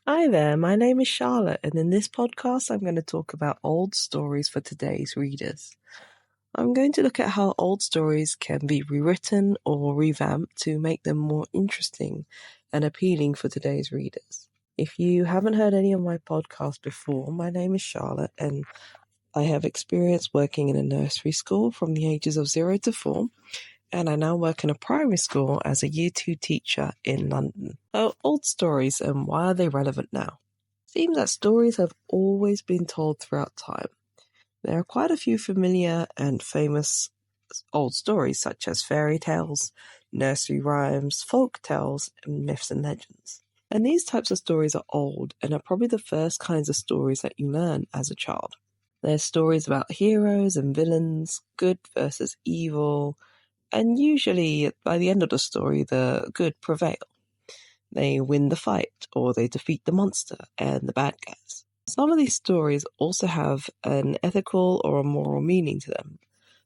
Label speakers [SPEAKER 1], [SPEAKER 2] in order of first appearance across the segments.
[SPEAKER 1] Hi there, my name is Charlotte, and in this podcast, I'm going to talk about old stories for today's readers. I'm going to look at how old stories can be rewritten or revamped to make them more interesting and appealing for today's readers. If you haven't heard any of my podcasts before, my name is Charlotte, and I have experience working in a nursery school from the ages of 0 to 4. And I now work in a primary school as a Year 2 teacher in London. So, old stories, and why are they relevant now? It seems that stories have always been told throughout time. There are quite a few familiar and famous old stories, such as fairy tales, nursery rhymes, folk tales, and myths and legends. And these types of stories are old and are probably the first kinds of stories that you learn as a child. There's stories about heroes and villains, good versus evil, and usually, by the end of the story, the good prevail. They win the fight, or they defeat the monster and the bad guys. Some of these stories also have an ethical or a moral meaning to them.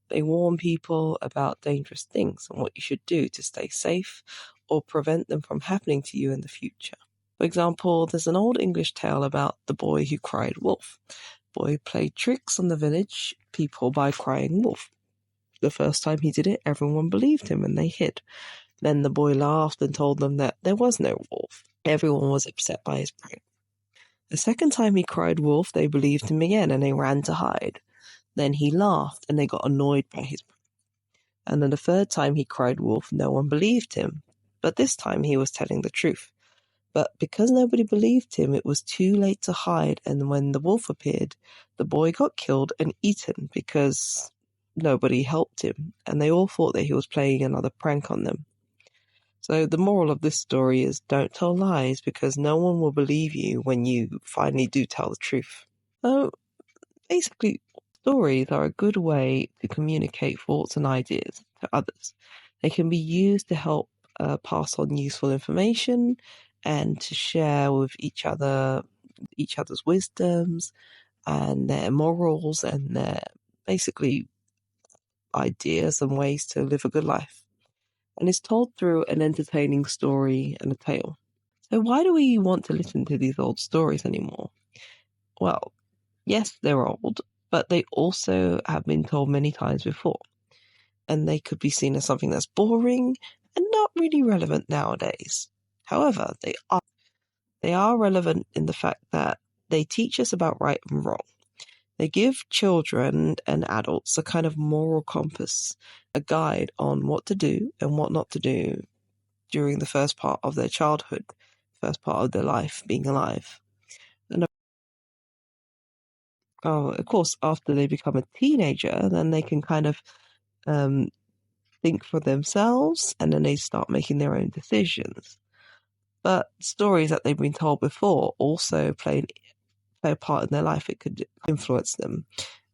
[SPEAKER 1] They warn people about dangerous things and what you should do to stay safe or prevent them from happening to you in the future. For example, there's an old English tale about the boy who cried wolf. The boy played tricks on the village people by crying wolf. The first time he did it, everyone believed him and they hid. Then the boy laughed and told them that there was no wolf. Everyone was upset by his prank. The second time he cried wolf, they believed him again and they ran to hide. Then he laughed and they got annoyed by his prank. And then the third time he cried wolf, no one believed him. But this time he was telling the truth. But because nobody believed him, it was too late to hide, and when the wolf appeared, the boy got killed and eaten because nobody helped him, and they all thought that he was playing another prank on them. So the moral of this story is don't tell lies because no one will believe you when you finally do tell the truth. So basically, stories are a good way to communicate thoughts and ideas to others. They can be used to help pass on useful information and to share with each other's wisdoms and their morals and their basically ideas and ways to live a good life. And it's told through an entertaining story and a tale. So why do we want to listen to these old stories anymore? Well, yes, they're old, but they also have been told many times before. And they could be seen as something that's boring and not really relevant nowadays. However, they are relevant in the fact that they teach us about right and wrong. They give children and adults a kind of moral compass, a guide on what to do and what not to do during the first part of their childhood, first part of their life, being alive. And of course, after they become a teenager, then they can kind of think for themselves and then they start making their own decisions. But stories that they've been told before also play a part in their life. It could influence them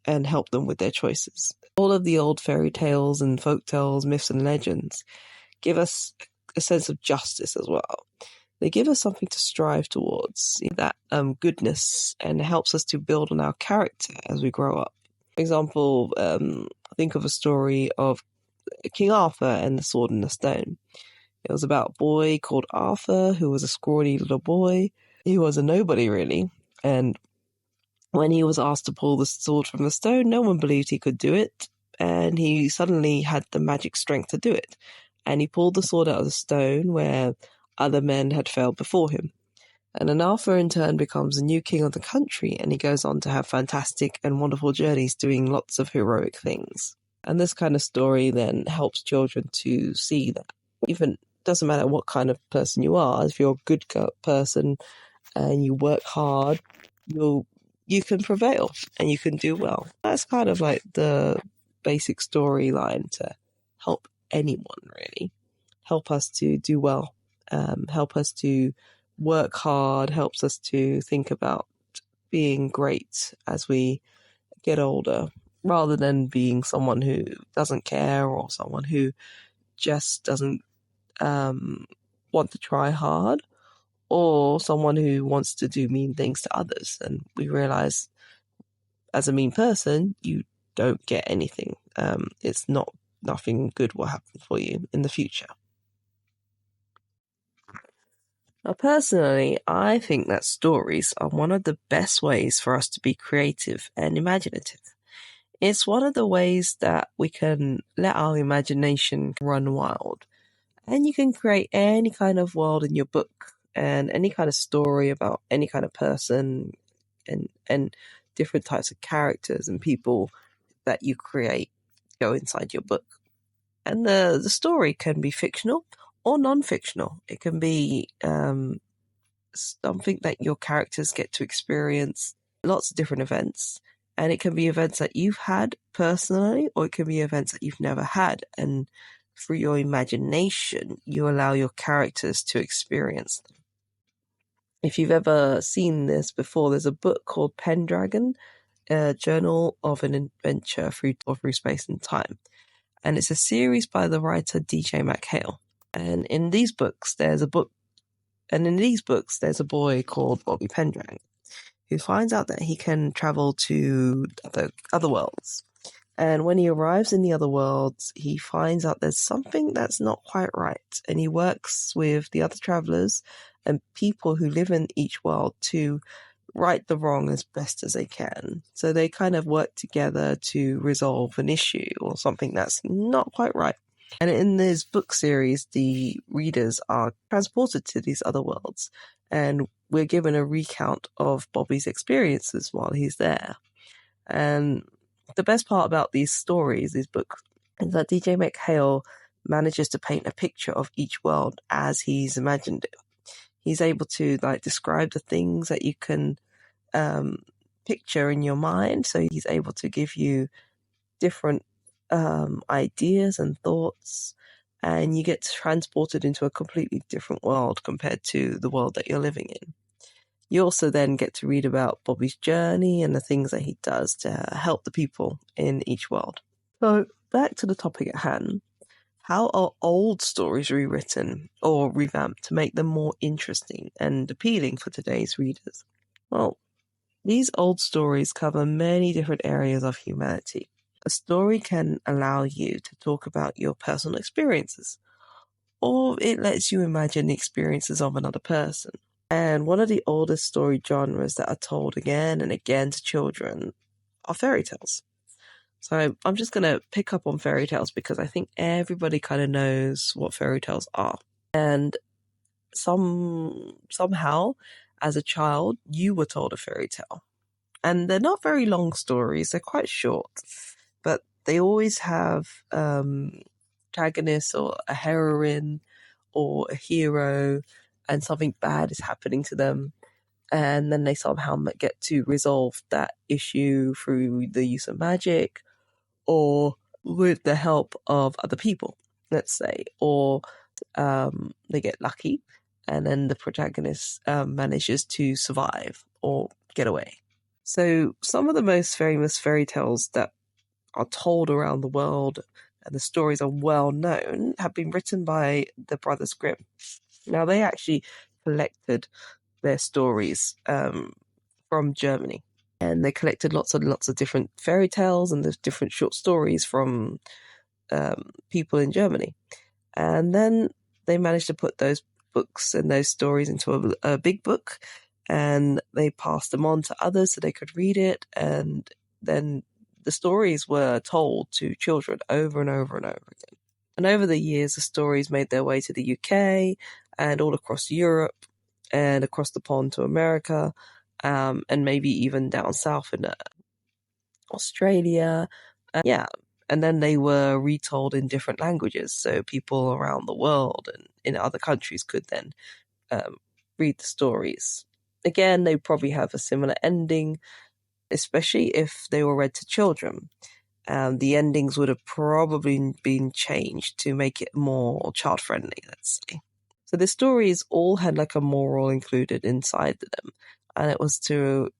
[SPEAKER 1] and help them with their choices. All of the old fairy tales and folk tales, myths and legends give us a sense of justice as well. They give us something to strive towards, that goodness, and it helps us to build on our character as we grow up. For example, think of a story of King Arthur and the Sword and the Stone. It was about a boy called Arthur who was a scrawny little boy. He was a nobody, really. And when he was asked to pull the sword from the stone, no one believed he could do it. And he suddenly had the magic strength to do it. And he pulled the sword out of the stone where other men had failed before him. And then Arthur in turn becomes the new king of the country, and he goes on to have fantastic and wonderful journeys doing lots of heroic things. And this kind of story then helps children to see that even doesn't matter what kind of person you are, if you're a good person and you work hard, you can prevail and you can do well. That's kind of like the basic storyline to help anyone, really. Help us to do well, help us to work hard, helps us to think about being great as we get older, rather than being someone who doesn't care or someone who just doesn't want to try hard, or someone who wants to do mean things to others. And we realize as a mean person, you don't get anything. Nothing good will happen for you in the future. Now, personally, I think that stories are one of the best ways for us to be creative and imaginative. It's one of the ways that we can let our imagination run wild. And you can create any kind of world in your book and any kind of story about any kind of person and different types of characters and people that you create go inside your book. And the story can be fictional or non-fictional. It can be something that your characters get to experience, lots of different events. And it can be events that you've had personally, or it can be events that you've never had. And through your imagination, you allow your characters to experience them. If you've ever seen this before, there's a book called Pendragon, a Journal of an Adventure through Space and Time. And it's a series by the writer DJ McHale. And in these books, there's a boy called Bobby Pendragon, who finds out that he can travel to other worlds. And when he arrives in the other worlds, he finds out there's something that's not quite right. And he works with the other travelers and people who live in each world to right the wrong as best as they can. So they kind of work together to resolve an issue or something that's not quite right. And in this book series, the readers are transported to these other worlds, and we're given a recount of Bobby's experiences while he's there. And the best part about these stories, these books, is that DJ McHale manages to paint a picture of each world as he's imagined it. He's able to describe the things that you can picture in your mind. So he's able to give you different ideas and thoughts, and you get transported into a completely different world compared to the world that you're living in. You also then get to read about Bobby's journey and the things that he does to help the people in each world. So back to the topic at hand. How are old stories rewritten or revamped to make them more interesting and appealing for today's readers? Well, these old stories cover many different areas of humanity. A story can allow you to talk about your personal experiences, or it lets you imagine the experiences of another person. And one of the oldest story genres that are told again and again to children are fairy tales. So I'm just going to pick up on fairy tales because I think everybody kind of knows what fairy tales are. And somehow, as a child, you were told a fairy tale. And they're not very long stories, they're quite short. But they always have protagonist or a heroine or a hero, and something bad is happening to them. And then they somehow get to resolve that issue through the use of magic or with the help of other people, let's say. Or they get lucky and then the protagonist manages to survive or get away. So some of the most famous fairy tales that are told around the world and the stories are well known have been written by the Brothers Grimm. Now, they actually collected their stories from Germany, and they collected lots and lots of different fairy tales and the different short stories from people in Germany. And then they managed to put those books and those stories into a big book, and they passed them on to others so they could read it. And then the stories were told to children over and over and over again. And over the years, the stories made their way to the UK and all across Europe and across the pond to America, and maybe even down south in Australia. And then they were retold in different languages, so people around the world and in other countries could then read the stories. Again, they probably have a similar ending, especially if they were read to children. The endings would have probably been changed to make it more child-friendly, let's say. So the stories all had a moral included inside them, and it was to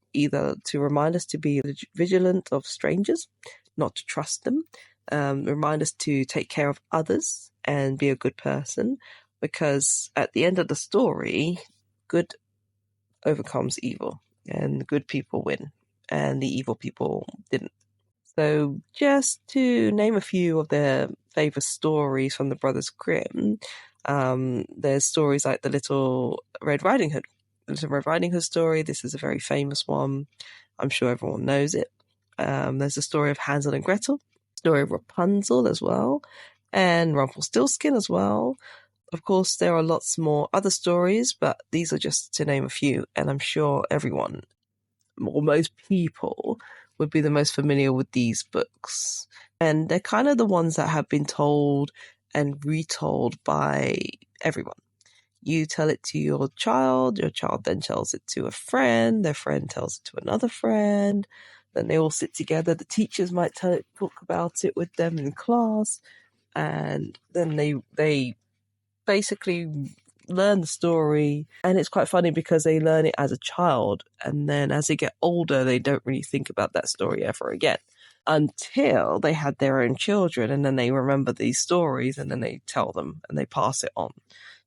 [SPEAKER 1] remind us to be vigilant of strangers, not to trust them, remind us to take care of others and be a good person, because at the end of the story, good overcomes evil and good people win and the evil people didn't. So just to name a few of their favorite stories from the Brothers Grimm, There's stories like the Little Red Riding Hood. The Little Red Riding Hood story. This is a very famous one. I'm sure everyone knows it. There's the story of Hansel and Gretel, story of Rapunzel as well, and Rumpelstiltskin as well. Of course, there are lots more other stories, but these are just to name a few, and I'm sure everyone, or most people, would be the most familiar with these books. And they're kind of the ones that have been told and retold by everyone. You tell it to your child then tells it to a friend, their friend tells it to another friend, then they all sit together. The teachers might talk about it with them in class, and then they basically learn the story. And it's quite funny because they learn it as a child, and then as they get older, they don't really think about that story ever again until they had their own children, and then they remember these stories, and then they tell them and they pass it on.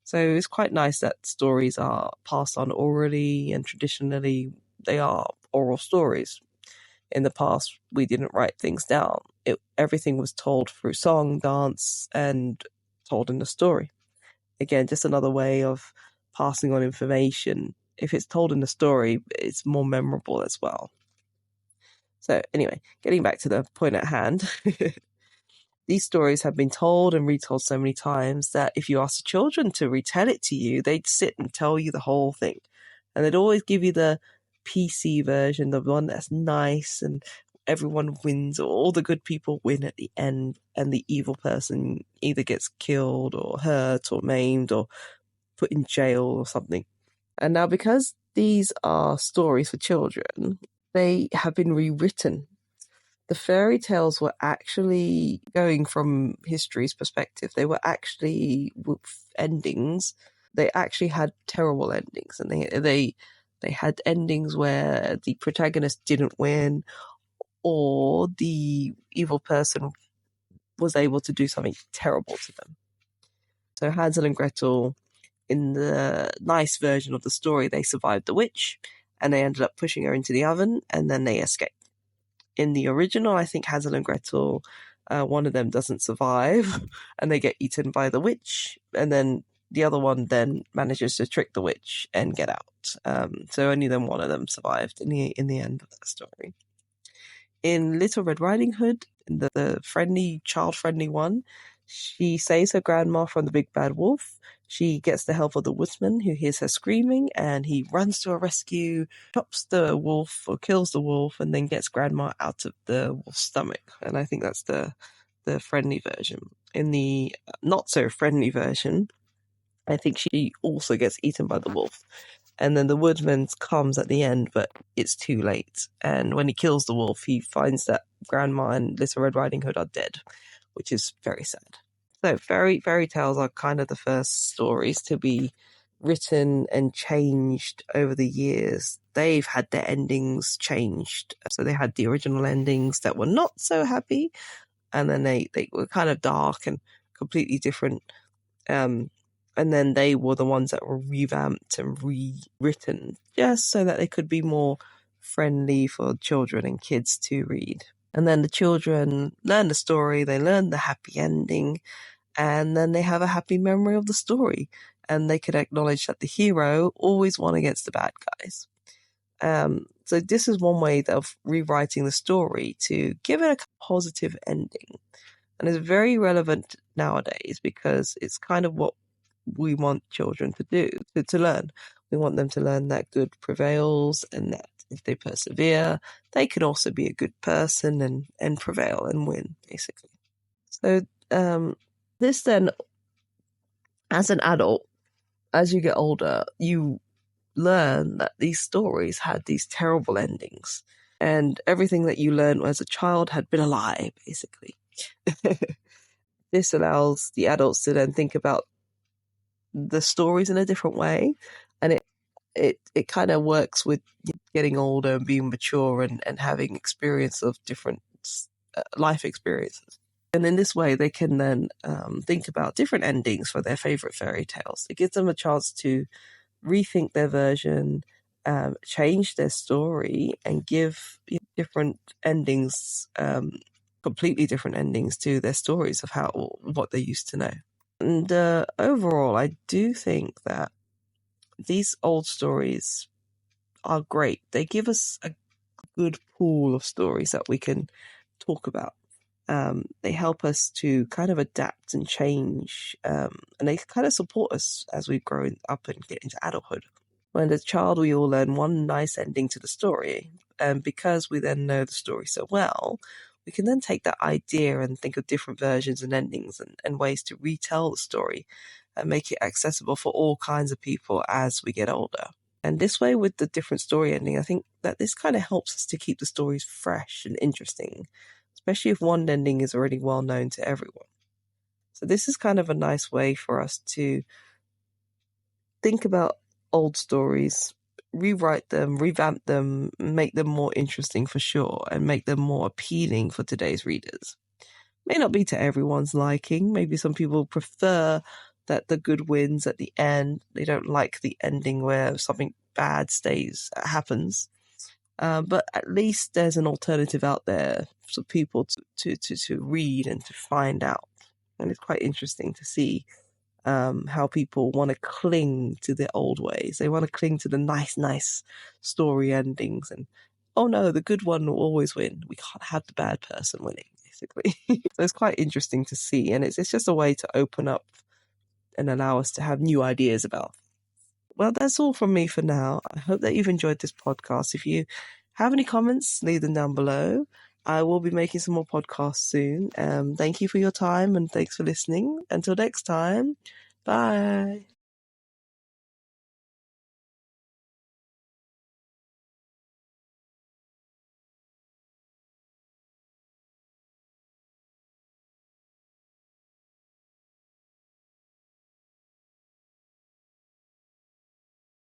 [SPEAKER 1] So it's quite nice that stories are passed on orally, and traditionally they are oral stories. In the past, we didn't write things down. Everything was told through song, dance, and told in the story. Again, just another way of passing on information. If it's told in the story, it's more memorable as well. So anyway, getting back to the point at hand, these stories have been told and retold so many times that if you ask the children to retell it to you, they'd sit and tell you the whole thing. And they'd always give you the PC version, the one that's nice and everyone wins, or all the good people win at the end, and the evil person either gets killed or hurt or maimed or put in jail or something. And now, because these are stories for children, they have been rewritten. The fairy tales were actually, going from history's perspective, they were actually endings. They actually had terrible endings, and they had endings where the protagonist didn't win, or the evil person was able to do something terrible to them. So Hansel and Gretel, in the nice version of the story, they survived the witch, and they ended up pushing her into the oven, and then they escaped. In the original, I think Hansel and Gretel, one of them doesn't survive, and they get eaten by the witch, and then the other one then manages to trick the witch and get out. So only then one of them survived in the end of that story. In Little Red Riding Hood, the friendly, child-friendly one, she saves her grandma from the big bad wolf. She gets the help of the woodsman, who hears her screaming, and he runs to her rescue, chops the wolf or kills the wolf, and then gets grandma out of the wolf's stomach. And I think that's the friendly version. In the not so friendly version, I think she also gets eaten by the wolf. And then the woodman comes at the end, but it's too late. And when he kills the wolf, he finds that Grandma and Little Red Riding Hood are dead, which is very sad. So fairy tales are kind of the first stories to be written and changed over the years. They've had their endings changed. So they had the original endings that were not so happy, and then they were kind of dark and completely different. And then they were the ones that were revamped and rewritten just so that they could be more friendly for children and kids to read. And then the children learn the story, they learn the happy ending, and then they have a happy memory of the story. And they can acknowledge that the hero always won against the bad guys. So this is one way of rewriting the story to give it a positive ending. And it's very relevant nowadays because it's kind of what we want children to do, to learn. We want them to learn that good prevails, and that if they persevere, they can also be a good person and prevail and win, basically. So this then, as an adult, as you get older, you learn that these stories had these terrible endings, and everything that you learned as a child had been a lie, basically. This allows the adults to then think about the stories in a different way, and it kind of works with getting older and being mature and having experience of different life experiences. And in this way, they can then think about different endings for their favorite fairy tales. It gives them a chance to rethink their version, change their story, and give different endings, completely different endings to their stories of what they used to know. And overall, I do think that these old stories are great. They give us a good pool of stories that we can talk about. They help us to kind of adapt and change, and they kind of support us as we grow up and get into adulthood. When as a child, we all learn one nice ending to the story, and because we then know the story so well, we can then take that idea and think of different versions and endings and ways to retell the story and make it accessible for all kinds of people as we get older. And this way, with the different story ending, I think that this kind of helps us to keep the stories fresh and interesting, especially if one ending is already well known to everyone. So this is kind of a nice way for us to think about old stories, rewrite them, revamp them, make them more interesting for sure, and make them more appealing for today's readers. May not be to everyone's liking. Maybe some people prefer that the good wins at the end. They don't like the ending where something bad happens. But at least there's an alternative out there for people to read and to find out. And it's quite interesting to see how people want to cling to their old ways. They want to cling to the nice story endings. And, oh no, the good one will always win. We can't have the bad person winning, basically. So it's quite interesting to see. And it's just a way to open up and allow us to have new ideas about. Well, that's all from me for now. I hope that you've enjoyed this podcast. If you have any comments, leave them down below. I will be making some more podcasts soon. Thank you for your time and thanks for listening. Until next time, bye.